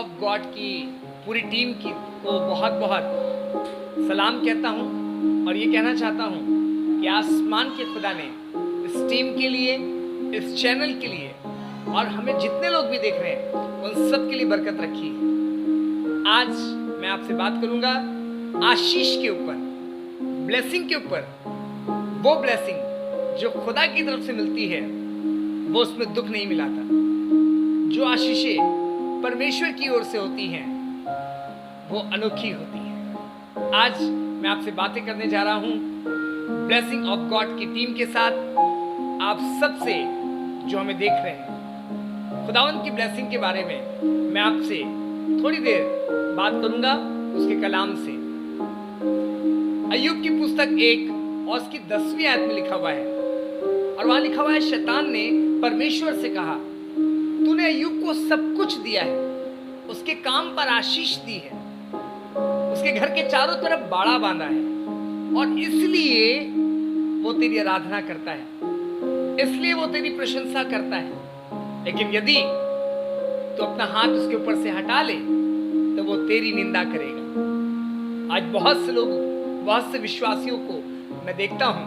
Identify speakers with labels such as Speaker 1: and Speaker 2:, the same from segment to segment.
Speaker 1: Of God की पूरी team की को बहुत बहुत सलाम कहता हूँ और ये कहना चाहता हूँ कि आसमान के खुदा ने इस टीम के लिए, इस चैनल के लिए और हमें जितने लोग भी देख रहे हैं उन सब के लिए बरकत रखी है। आज मैं आपसे बात करूंगा आशीष के ऊपर, ब्लेसिंग के ऊपर। वो ब्लेसिंग जो खुदा की तरफ से मिलती है वो उसमें दुख नहीं मिलाता। जो आशीषें परमेश्वर की ओर से होती हैं वो अनोखी होती हैं। आज मैं आपसे बातें करने जा रहा हूं ब्लेसिंग ऑफ गॉड की टीम के साथ, आप सबसे जो हमें देख रहे हैं। खुदावंद की ब्लेसिंग के बारे में मैं आपसे थोड़ी देर बात करूंगा उसके कलाम से। अय्यूब की पुस्तक 1 और उसकी 10वीं आयत में लिखा हुआ है, और वहां लिखा हुआ है, शैतान ने परमेश्वर से कहा, तूने अय्यूब को सब कुछ दिया है, उसके काम पर आशीष दी है, उसके घर के चारों तरफ बाड़ा बांधा है, और इसलिए वो तेरी आराधना करता है, इसलिए वो तेरी प्रशंसा करता है। लेकिन यदि तू अपना हाथ उसके ऊपर से हटा ले तो वो तेरी निंदा करेगा। आज बहुत से लोग, बहुत से विश्वासियों को मैं देखता हूं,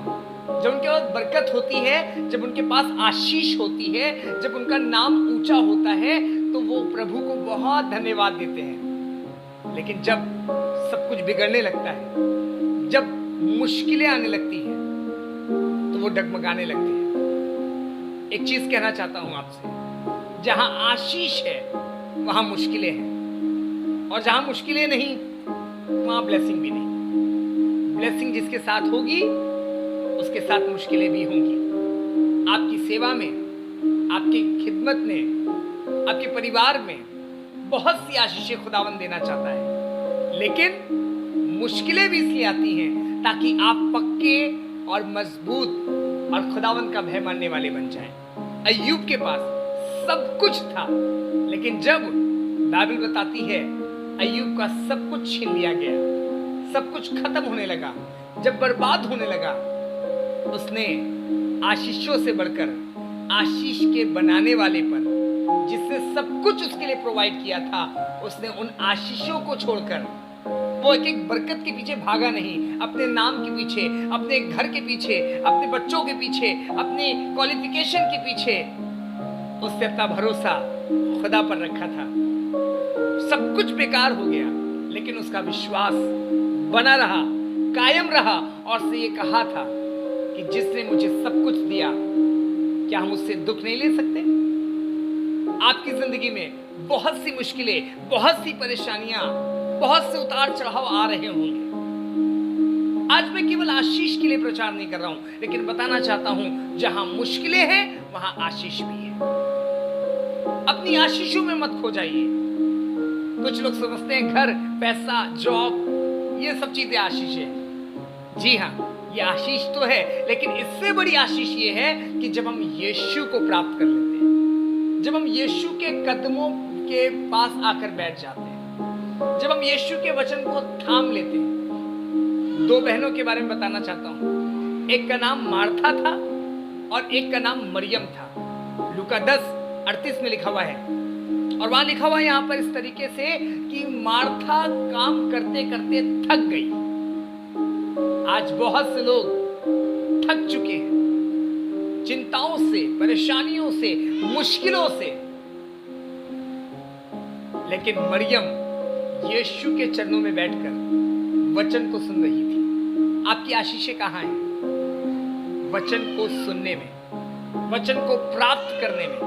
Speaker 1: जब उनके पास बरकत होती है, जब उनके पास आशीष होती है, जब उनका नाम ऊंचा होता है, तो वो प्रभु को बहुत धन्यवाद देते हैं। लेकिन जब सब कुछ बिगड़ने लगता है, जब मुश्किलें आने लगती हैं, तो वो डगमगाने लगते हैं। एक चीज कहना चाहता हूं आपसे, जहां आशीष है वहां मुश्किलें हैं, और जहां मुश्किलें नहीं वहां ब्लेसिंग भी नहीं। ब्लेसिंग जिसके साथ होगी उसके साथ मुश्किलें भी होंगी। आपकी सेवा में, आपकी खिदमत में, आपके परिवार में बहुत सी आशीषें खुदावन देना चाहता है, लेकिन मुश्किलें भी इसलिए आती हैं ताकि आप पक्के और मजबूत और खुदावन का भय मानने वाले बन जाएं। अय्यूब के पास सब कुछ था, लेकिन जब बाइबल बताती है अय्यूब का सब कुछ छीन लिया गया, सब कुछ खत्म होने लगा, जब बर्बाद होने लगा, उसने आशीषों से बढ़कर आशीष के बनाने वाले पर, जिसने सब कुछ उसके लिए प्रोवाइड किया था, उसने उन आशीषों को छोड़कर वो एक एक बरकत के पीछे भागा नहीं, अपने नाम के पीछे, अपने घर के पीछे, अपने बच्चों के पीछे, अपनी क्वालिफिकेशन के पीछे उसने अपना भरोसा खुदा पर रखा था। सब कुछ बेकार हो गया, लेकिन उसका विश्वास बना रहा, कायम रहा, और उसने ये कहा था कि जिसने मुझे सब कुछ दिया, क्या हम उससे दुख नहीं ले सकते? आपकी जिंदगी में बहुत सी मुश्किलें, बहुत सी परेशानियां, बहुत से उतार चढ़ाव आ रहे होंगे। आज मैं केवल आशीष के लिए प्रचार नहीं कर रहा हूं, लेकिन बताना चाहता हूं, जहां मुश्किलें हैं वहां आशीष भी है। अपनी आशीषों में मत खो जाइए। कुछ लोग समझते हैं घर, पैसा, जॉब, ये सब चीजें आशीष है। जी हाँ, ये आशीष तो है, लेकिन इससे बड़ी आशीष ये है कि जब हम यीशु को प्राप्त कर लेते हैं, जब हम यीशु के कदमों के पास आकर बैठ जाते हैं, जब हम यीशु के वचन को थाम लेते हैं। 2 बहनों के बारे में बताना चाहता हूं। एक का नाम मार्था था और एक का नाम मरियम था। लूका 10:38 में लिखा हुआ है, और वहां लिखा हुआ है यहां पर इस तरीके से कि मार्था काम करते करते थक गई। आज बहुत से लोग थक चुके हैं चिंताओं से, परेशानियों से, मुश्किलों से, लेकिन मरियम यीशु के चरणों में बैठकर वचन को सुन रही थी। आपकी आशीषें कहां हैं? वचन को सुनने में, वचन को प्राप्त करने में,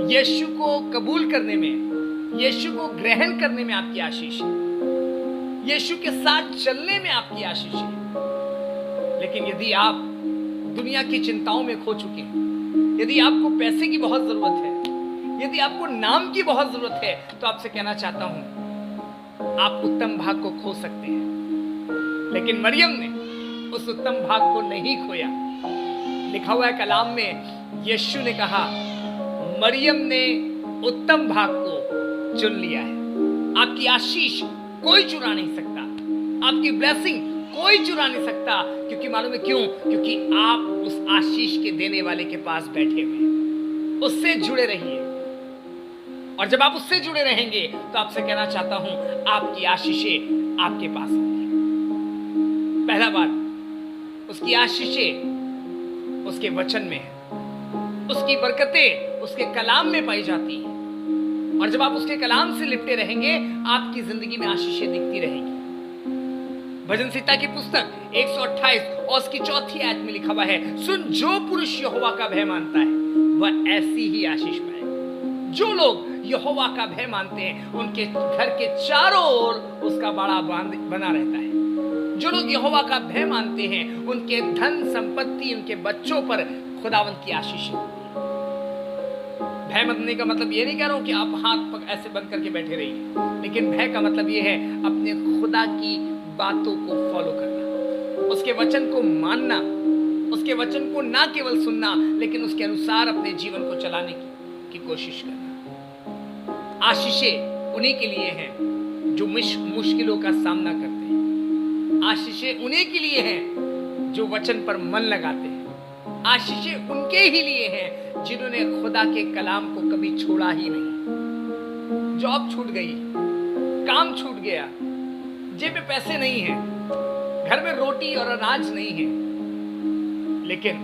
Speaker 1: यीशु को कबूल करने में, यीशु को ग्रहण करने में आपकी आशीष है। यीशु के साथ चलने में आपकी आशीष है। लेकिन यदि आप दुनिया की चिंताओं में खो चुके हैं, यदि आपको पैसे की बहुत जरूरत है, यदि आपको नाम की बहुत जरूरत है, तो आपसे कहना चाहता हूं, आप उत्तम भाग को खो सकते हैं। लेकिन मरियम ने उस उत्तम भाग को नहीं खोया। लिखा हुआ है कलाम में, यीशु ने कहा, मरियम ने उत्तम भाग को चुन लिया है। आपकी आशीष कोई चुरा नहीं सकता, आपकी ब्लेसिंग कोई चुरा नहीं सकता। क्योंकि मालूम है क्यों? क्योंकि आप उस आशीष के देने वाले के पास बैठे हुए, उससे जुड़े रहिए और जब आप उससे जुड़े रहेंगे तो आपसे कहना चाहता हूं, आपकी आशीषें आपके पास होंगी। पहला बात, उसकी आशीषें उसके वचन में है, उसकी बरकतें उसके कलाम में पाई जाती हैं। और जब आप उसके कलाम से लिपटे रहेंगे, आपकी जिंदगी में आशीषें दिखती रहेंगी। भजन संहिता की पुस्तक 128 और उसकी 4 आयत में लिखा हुआ है, सुन, जो पुरुष यहोवा का भय मानता है वह ऐसी ही आशीष पाएगा। जो लोग यहोवा का भय मानते हैं, उनके घर के चारों ओर उसका बड़ा बांध बना रहता है। जो लोग यहोवा का भय मानते हैं, उनके धन संपत्ति, उनके बच्चों पर खुदावंत की आशीष होती है। भय मानने का मतलब ये नहीं कह रहा हूं कि आप हाथ पग ऐसे बंद करके बैठे रहिए, लेकिन भय का मतलब ये है अपने खुदा की बातों को फॉलो करना, उसके वचन को मानना, उसके वचन को ना केवल सुनना लेकिन उसके अनुसार अपने जीवन को चलाने की कोशिश करना। आशीषें उन्हीं के लिए हैं जो मुश्किलों का सामना करते हैं। आशीषें उन्हीं के लिए हैं जो वचन पर मन लगाते हैं। आशीषें उनके ही लिए हैं जिन्होंने खुदा के कलाम को कभी छोड़ा ही नहीं। जॉब छूट गई, काम छूट गया, जेब में पैसे नहीं हैं, घर में रोटी और अनाज नहीं है, लेकिन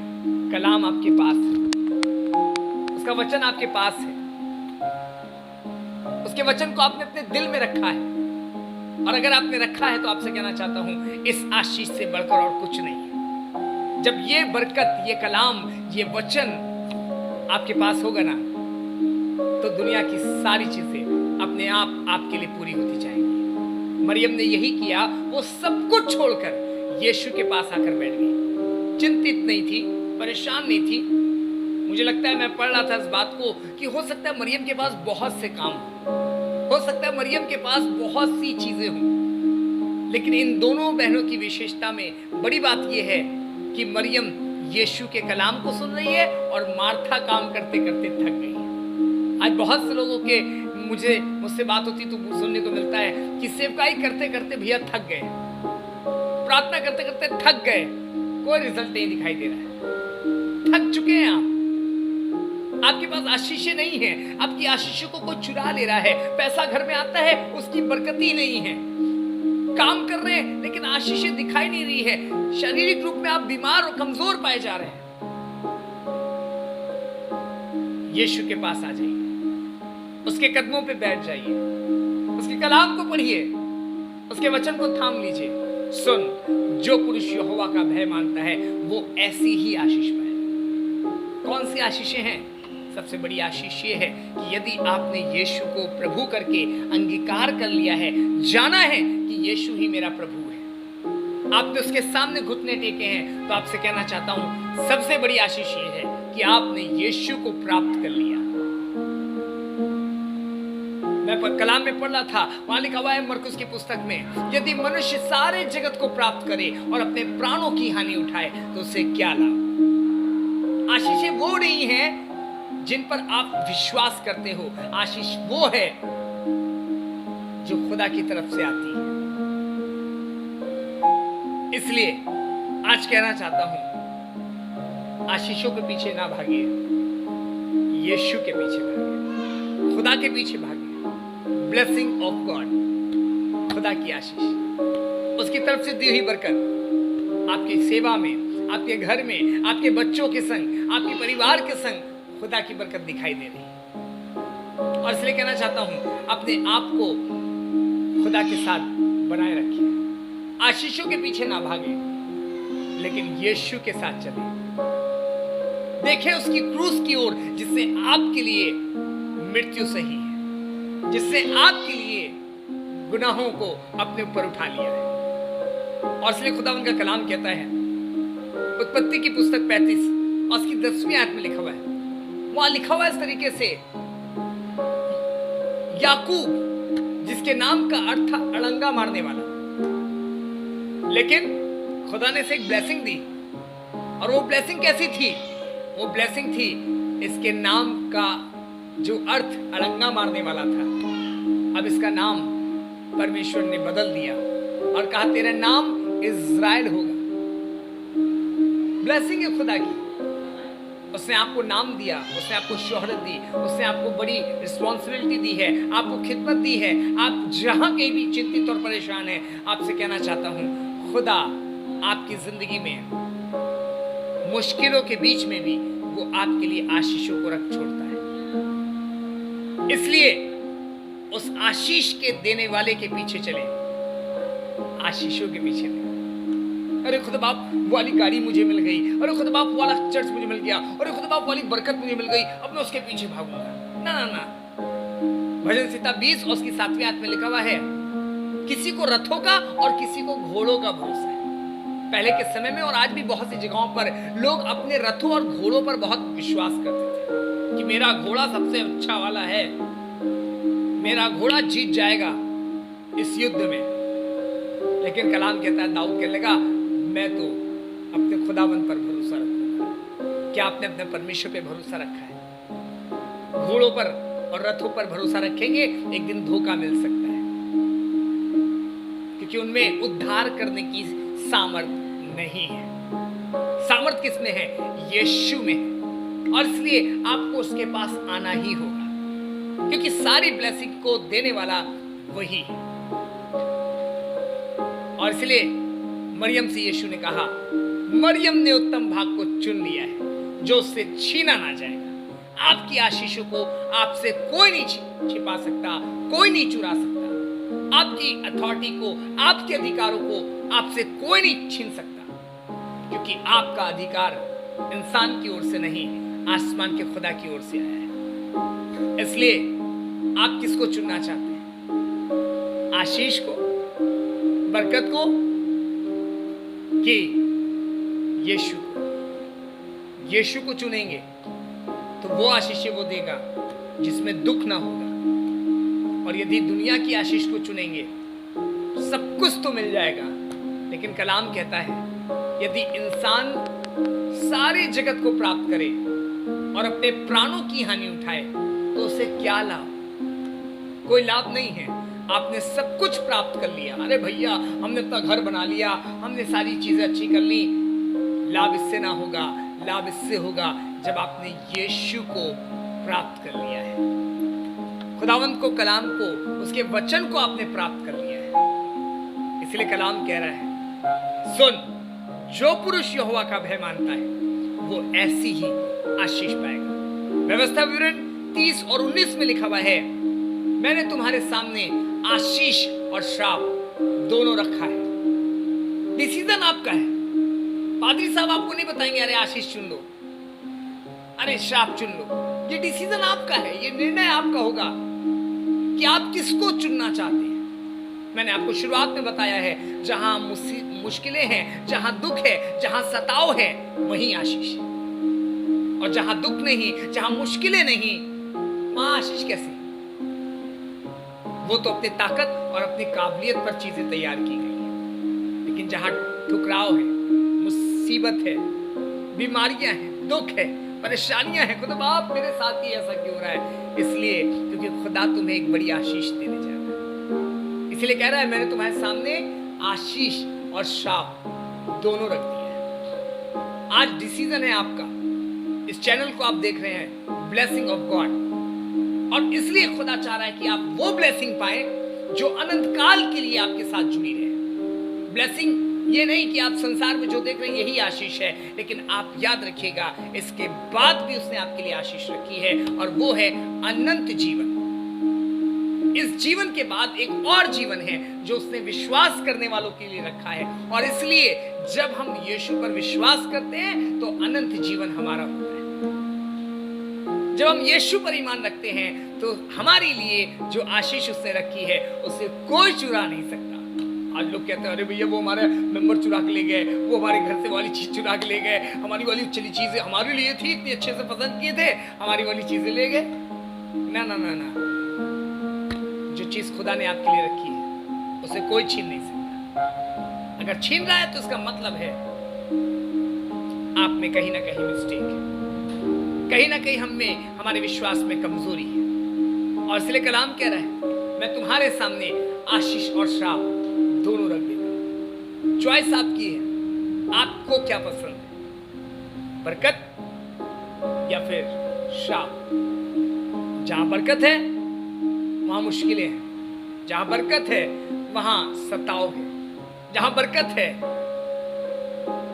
Speaker 1: कलाम आपके पास है, उसका वचन आपके पास है, उसके वचन को आपने अपने दिल में रखा है। और अगर आपने रखा है तो आपसे कहना चाहता हूं, इस आशीष से बढ़कर और कुछ नहीं है। जब ये बरकत, ये कलाम, ये वचन आपके पास होगा ना, तो दुनिया की सारी चीजें अपने आप आपके लिए पूरी होती जाएंगी। मरियम ने यही किया, वो सब कुछ छोड़कर यीशु के पास आकर बैठ गई। चिंतित नहीं थी, परेशान नहीं थी। मुझे लगता है, मैं पढ़ रहा था इस बात को कि हो सकता है मरियम के पास बहुत से काम हो सकता है मरियम के पास बहुत सी चीजें हों, लेकिन इन दोनों बहनों की विशेषता में बड़ी बात यह है कि मरियम यीशु के कलाम को सुन रही है और मार्था काम करते करते थक गई। आज बहुत से लोगों के मुझसे बात होती तो सुनने को मिलता है कि सेवकाई करते करते भैया थक गए, प्रार्थना करते करते थक गए, कोई रिजल्ट नहीं दिखाई दे रहा है, थक चुके हैं आप। आपके पास आशीषें नहीं है, आपकी आशीषों को कोई चुरा ले रहा है। पैसा घर में आता है, उसकी बरकत ही नहीं है। काम कर रहे हैं लेकिन आशीषें दिखाई नहीं रही है। शारीरिक रूप में आप बीमार और कमजोर पाए जा रहे हैं। यीशु के पास आ जाइए, उसके कदमों पे बैठ जाइए, उसके कलाम को पढ़िए, उसके वचन को थाम लीजिए। सुन, जो पुरुष यहोवा का भय मानता है वो ऐसी ही आशीष पाए। कौन सी आशीषें हैं? सबसे बड़ी आशीष ये है कि यदि आपने यीशु को प्रभु करके अंगीकार कर लिया है, जाना है कि यीशु ही मेरा प्रभु है, आपने उसके सामने घुटने टेके हैं, तो आपसे कहना चाहता हूं, सबसे बड़ी आशीष ये है कि आपने यीशु को प्राप्त कर लिया। मैं कलाम में पढ़ रहा था, वहां लिखा हुआ है मरकुस की पुस्तक में, यदि मनुष्य सारे जगत को प्राप्त करे और अपने प्राणों की हानि उठाए तो उसे क्या लाभ। आशीषें वो नहीं है जिन पर आप विश्वास करते हो, आशीष वो है जो खुदा की तरफ से आती है। इसलिए आज कहना चाहता हूं, आशीषों के पीछे ना भागिए, यीशु के पीछे भागिए, खुदा के पीछे भागिए। ब्लेसिंग ऑफ गॉड, खुदा की आशीष, उसकी तरफ से दी हुई बरकत आपकी सेवा में, आपके घर में, आपके बच्चों के संग, आपके परिवार के संग खुदा की बरकत दिखाई दे रही है। और इसलिए कहना चाहता हूं, अपने आप को खुदा के साथ बनाए रखिए। आशीषों के पीछे ना भागे, लेकिन यीशु के साथ चले। देखें उसकी क्रूस की ओर, जिससे आपके लिए मृत्यु सही है, जिससे आपके लिए गुनाहों को अपने ऊपर उठा लिया है। और इसलिए खुदा उनका कलाम कहता है, उत्पत्ति की पुस्तक 35 और उसकी 10वीं आयत में लिखा हुआ है, वहां लिखा हुआ इस तरीके से, याकूब जिसके नाम का अर्थ था अड़ंगा मारने वाला, लेकिन खुदा ने इसे एक ब्लेसिंग दी। और वो ब्लेसिंग कैसी थी? वो ब्लेसिंग थी, इसके नाम का जो अर्थ अड़ंगा मारने वाला था, अब इसका नाम परमेश्वर ने बदल दिया और कहा तेरा नाम इज़राइल होगा। ब्लेसिंग है खुदा की, उसने आपको नाम दिया, उसने आपको शोहरत दी, उसने आपको बड़ी रिस्पॉन्सिबिलिटी दी है, आपको खिदमत दी है। आप जहाँ कहीं भी चिंतित और परेशान हैं, आपसे कहना चाहता हूँ, खुदा आपकी ज़िंदगी में मुश्किलों के बीच में भी वो आपके लिए आशीषों को रख छोड़ता है। इसलिए उस आशीष के देने वाले के पीछे चले, आशीषों के पीछे नहीं। अरे खुदा बाप वो वाली गाड़ी मुझे मिल गई, अरे खुदा बाप वाला चर्च मुझे मिल गया, अरे खुदा बाप वाली बरकत मुझे मिल गई, अब मैं उसके पीछे भागूंगा। ना ना ना। भजन संहिता 20 और उसकी 7वीं आयत में लिखा हुआ है, किसी को रथों का और किसी को घोड़ों का भरोसा है। पहले के समय में और आज भी बहुत सी जगहों पर लोग अपने रथों और घोड़ों पर बहुत विश्वास करते थे कि मेरा घोड़ा सबसे अच्छा वाला है, मेरा घोड़ा जीत जाएगा इस युद्ध में। लेकिन कलाम कहता है, दाऊद कहने लगा, मैं तो अपने खुदावंद पर भरोसा रखूंगा। क्या आपने अपने परमेश्वर पे भरोसा रखा है? घोड़ों पर और रथों पर भरोसा रखेंगे, एक दिन धोखा मिल सकता है, क्योंकि उनमें उद्धार करने की सामर्थ नहीं है। सामर्थ किसमें है? यीशु में है। और इसलिए आपको उसके पास आना ही होगा, क्योंकि सारी ब्लेसिंग को देने वाला वही है। और इसलिए मरियम से यीशु ने कहा, मरियम ने उत्तम भाग को चुन लिया है, जो उससे छीना ना जाएगा। आपकी आशीषों को आपसे कोई नहीं छिपा सकता, कोई नहीं चुरा सकता। आपकी अथॉरिटी को, आपके अधिकारों को आपसे कोई नहीं छीन सकता, क्योंकि आपका अधिकार इंसान की ओर से नहीं, आसमान के खुदा की ओर से आया है। इसलिए आप किसको चुनना चाहते हैं? आशीष को, बरकत को, कि यीशु को? यीशु को चुनेंगे तो वो आशीष वो देगा जिसमें दुख ना होगा। और यदि दुनिया की आशीष को चुनेंगे, सब कुछ तो मिल जाएगा, लेकिन कलाम कहता है, यदि इंसान सारे जगत को प्राप्त करे और अपने प्राणों की हानि उठाए तो उसे क्या लाभ? कोई लाभ नहीं है। आपने सब कुछ प्राप्त कर लिया, अरे भैया हमने अपना घर बना लिया, हमने सारी चीजें अच्छी कर ली, लाभ इससे ना होगा। लाभ इससे होगा जब आपने यीशु को प्राप्त कर लिया है, खुदावंत को, कलाम को, उसके वचन को आपने प्राप्त कर लिया है। इसलिए कलाम कह रहा है, सुन, जो पुरुष यहोवा का भय मानता है वो ऐसी ही आशीष पाएगा। व्यवस्था विवरण 30 और 19 में लिखा हुआ है, मैंने तुम्हारे सामने आशीष और श्राप दोनों रखा है। डिसीजन आपका है। पादरी साहब आपको नहीं बताएंगे अरे आशीष चुन लो, अरे श्राप चुन लो। ये डिसीजन आपका है, ये निर्णय आपका होगा कि आप किसको चुनना चाहते हैं। मैंने आपको शुरुआत में बताया है, जहां मुश्किलें हैं, जहां दुख है, जहां सताव है, वहीं आशीष है। और जहां दुख नहीं, जहां मुश्किलें नहीं, वहां आशीष कैसी? वो तो अपनी ताकत और अपनी काबिलियत पर चीजें तैयार की गई है। लेकिन जहां ठुकराव है, मुसीबत है, बीमारियां हैं, दुख है, परेशानियां हैं, खुदा बाप मेरे साथ ही ऐसा क्यों हो रहा है? इसलिए क्योंकि खुदा तुम्हें एक बड़ी आशीष देने जा रहा है। इसलिए कह रहा है, मैंने तुम्हारे सामने आशीष और श्राप दोनों रख दिया है। आज डिसीजन है आपका। इस चैनल को आप देख रहे हैं, ब्लेसिंग ऑफ गॉड, और इसलिए खुदा चाह रहा है कि आप वो ब्लेसिंग पाए जो अनंत काल के लिए आपके साथ जुड़ी रहे। ब्लेसिंग ये नहीं कि आप संसार में जो देख रहे हैं यही आशीष है, लेकिन आप याद रखिएगा, इसके बाद भी उसने आपके लिए आशीष रखी है, और वो है अनंत जीवन। इस जीवन के बाद एक और जीवन है जो उसने विश्वास करने वालों के लिए रखा है। और इसलिए जब हम यीशु पर विश्वास करते हैं तो अनंत जीवन हमारा होता है। जब हम यीशु पर ईमान रखते हैं तो हमारे लिए जो आशीष उसने रखी है उसे कोई चुरा नहीं सकता। आज लोग कहते हैं, अरे भैया वो हमारे मेंबर चुरा के ले गए, वो हमारे घर से वाली चीज चुरा के ले गए, हमारी वाली चली चीजें हमारे लिए थी, इतनी अच्छे से पसंद किए थे, हमारी वाली चीजें ले गए। ना ना ना ना, जो चीज खुदा ने आपके लिए रखी है उसे कोई छीन नहीं सकता। अगर छीन रहा है तो इसका मतलब है आप में कहीं ना कहीं मिस्टेक है, कहीं ना कहीं हम में, हमारे विश्वास में कमजोरी है। और इसलिए कलाम कह रहा है, मैं तुम्हारे सामने आशीष और श्राप दोनों रख देगा। चॉइस आपकी है, आपको क्या पसंद है, बरकत या फिर श्राप। जहां बरकत है वहां मुश्किलें हैं, जहां बरकत है वहां सताव है, जहां बरकत है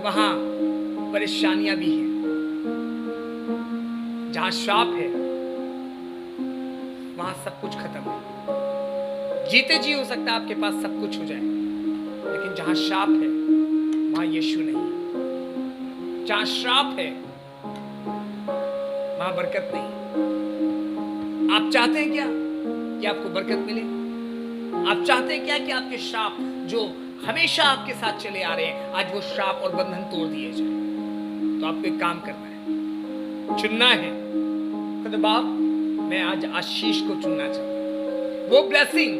Speaker 1: वहां परेशानियां भी हैं। जहां श्राप है वहां सब कुछ खत्म है। जीते जी हो सकता है आपके पास सब कुछ हो जाए, लेकिन जहां श्राप है वहां यीशु नहीं। जहां श्राप है वहां बरकत नहीं। आप चाहते हैं क्या कि आपको बरकत मिले? आप चाहते हैं क्या कि आपके श्राप जो हमेशा आपके साथ चले आ रहे हैं, आज वो श्राप और बंधन तोड़ दिए जाए? तो आपको एक काम करना है, चुनना है। खुदा बाप, मैं आज आशीष को चुनना चाहता हूं, वो ब्लेसिंग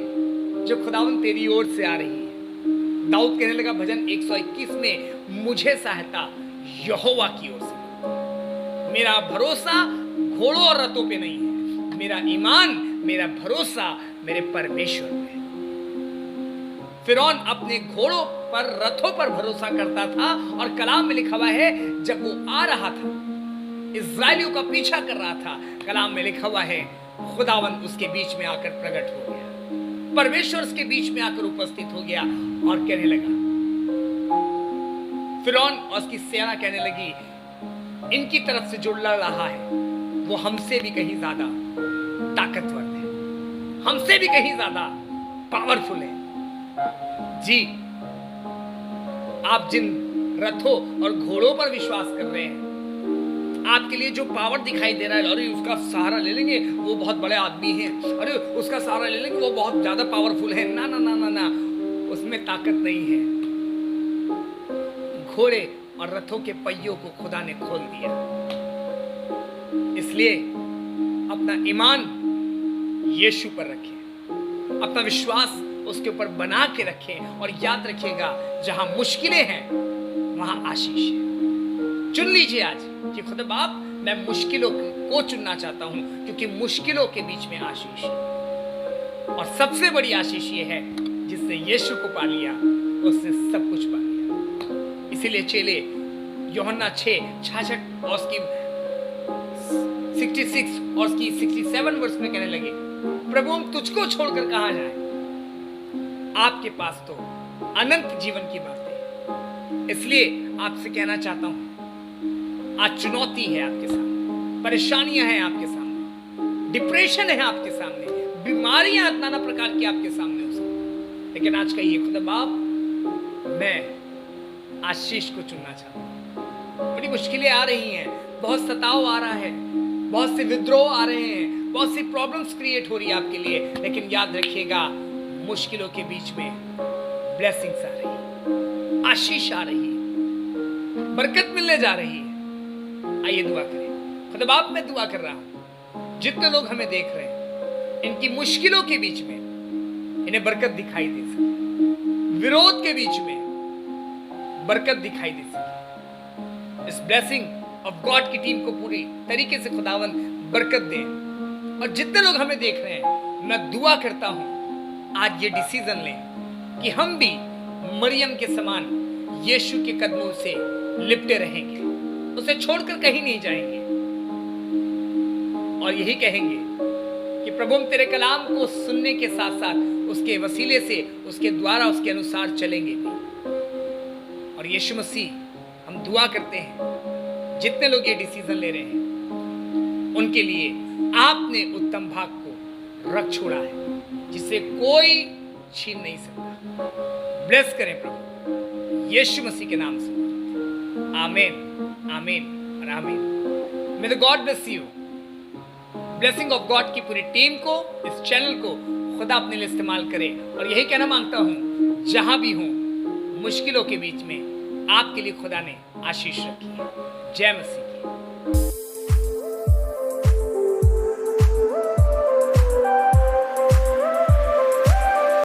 Speaker 1: जो खुदावन तेरी ओर से आ रही है। दाऊद कहने लगा भजन 121 में, मुझे सहायता यहोवा की ओर से। मेरा भरोसा घोड़ों और रथों पे नहीं है, मेरा ईमान, मेरा भरोसा मेरे परमेश्वर में। फिरौन अपने घोड़ों पर, रथों पर भरोसा करता था, और कलाम में लिखा हुआ है जब वो आ रहा था, इस्राएलियों का पीछा कर रहा था, कलाम में लिखा हुआ है खुदावन उसके बीच में आकर प्रकट हो गया, परमेश्वर उसके बीच में आकर उपस्थित हो गया और कहने लगा, फिरौन और उसकी सेना कहने लगी, इनकी तरफ से जो लड़ रहा है वो हमसे भी कहीं ज्यादा ताकतवर है, हमसे भी कहीं ज्यादा पावरफुल है। जी, आप जिन रथों और घोड़ों पर विश्वास कर रहे हैं, आपके लिए जो पावर दिखाई दे रहा है, अरे उसका सहारा ले लेंगे वो बहुत बड़े आदमी हैं, अरे उसका सहारा ले लेंगे वो बहुत ज्यादा पावरफुल है, ना ना ना ना ना, उसमें ताकत नहीं है। घोड़े और रथों के पहियों को खुदा ने खोल दिया। इसलिए अपना ईमान यीशु पर रखें, अपना विश्वास उसके ऊपर बना के रखें, और याद रखिएगा जहां मुश्किलें हैं वहां आशीष है। चुन लीजिए आज कि खुदा बाप, मैं मुश्किलों को चुनना चाहता हूं, क्योंकि मुश्किलों के बीच में आशीष है। और सबसे बड़ी आशीष ये है, जिसने यीशु को पा लिया उसने सब कुछ पा लिया। इसीलिए चेले यूहन्ना 6:66 और उसकी 66 और उसकी 67 वर्ष में कहने लगे, प्रभु हम तुझको छोड़कर कहां जाएं? आपके पास तो अनंत जीवन की बात है। इसलिए आपसे कहना चाहता हूं, आज चुनौती है आपके सामने, परेशानियां हैं आपके सामने, डिप्रेशन है आपके सामने, बीमारियां नाना प्रकार की आपके सामने हो सकती, लेकिन आज कहिए खुदा बाप, मैं आशीष को चुनना चाहता हूं। बड़ी मुश्किलें आ रही हैं, बहुत सताव आ रहा है, बहुत से विद्रोह आ रहे हैं, बहुत सी प्रॉब्लम्स क्रिएट हो रही है आपके लिए, लेकिन याद रखिएगा मुश्किलों के बीच में ब्लेसिंग्स आ रही है, आशीष आ रही है, बरकत मिलने जा रही है। आइए दुआ करें। खुदा बाप, मैं दुआ कर रहा हूं, जितने लोग हमें देख रहे हैं, इनकी मुश्किलों के बीच में इन्हें बरकत दिखाई दे सके, विरोध के बीच में बरकत दिखाई दे सके। इस ब्लेसिंग ऑफ गॉड की टीम को पूरी तरीके से खुदावन बरकत दे। और जितने लोग हमें देख रहे हैं, मैं दुआ करता हूं आज ये डिसीजन लें कि हम भी मरियम के समान यीशु के कदमों से लिपटे रहेंगे, उसे छोड़कर कहीं नहीं जाएंगे, और यही कहेंगे कि प्रभु हम तेरे कलाम को सुनने के साथ साथ उसके वसीले से, उसके द्वारा, उसके अनुसार चलेंगे भी। और यीशु मसीह, हम दुआ करते हैं जितने लोग ये डिसीजन ले रहे हैं उनके लिए आपने उत्तम भाग को रख छोड़ा है, जिसे कोई छीन नहीं सकता। ब्लेस करें प्रभु यीशु मसीह के नाम से, आमीन, आमीन और आमीन। मे the God bless you. Blessing of God की पूरी टीम को, इस चैनल को खुदा अपने लिए इस्तेमाल करे। और यही कहना मांगता हूं, जहां भी हूं, मुश्किलों के बीच में आपके लिए खुदा ने आशीष रखी है। जय मसीह।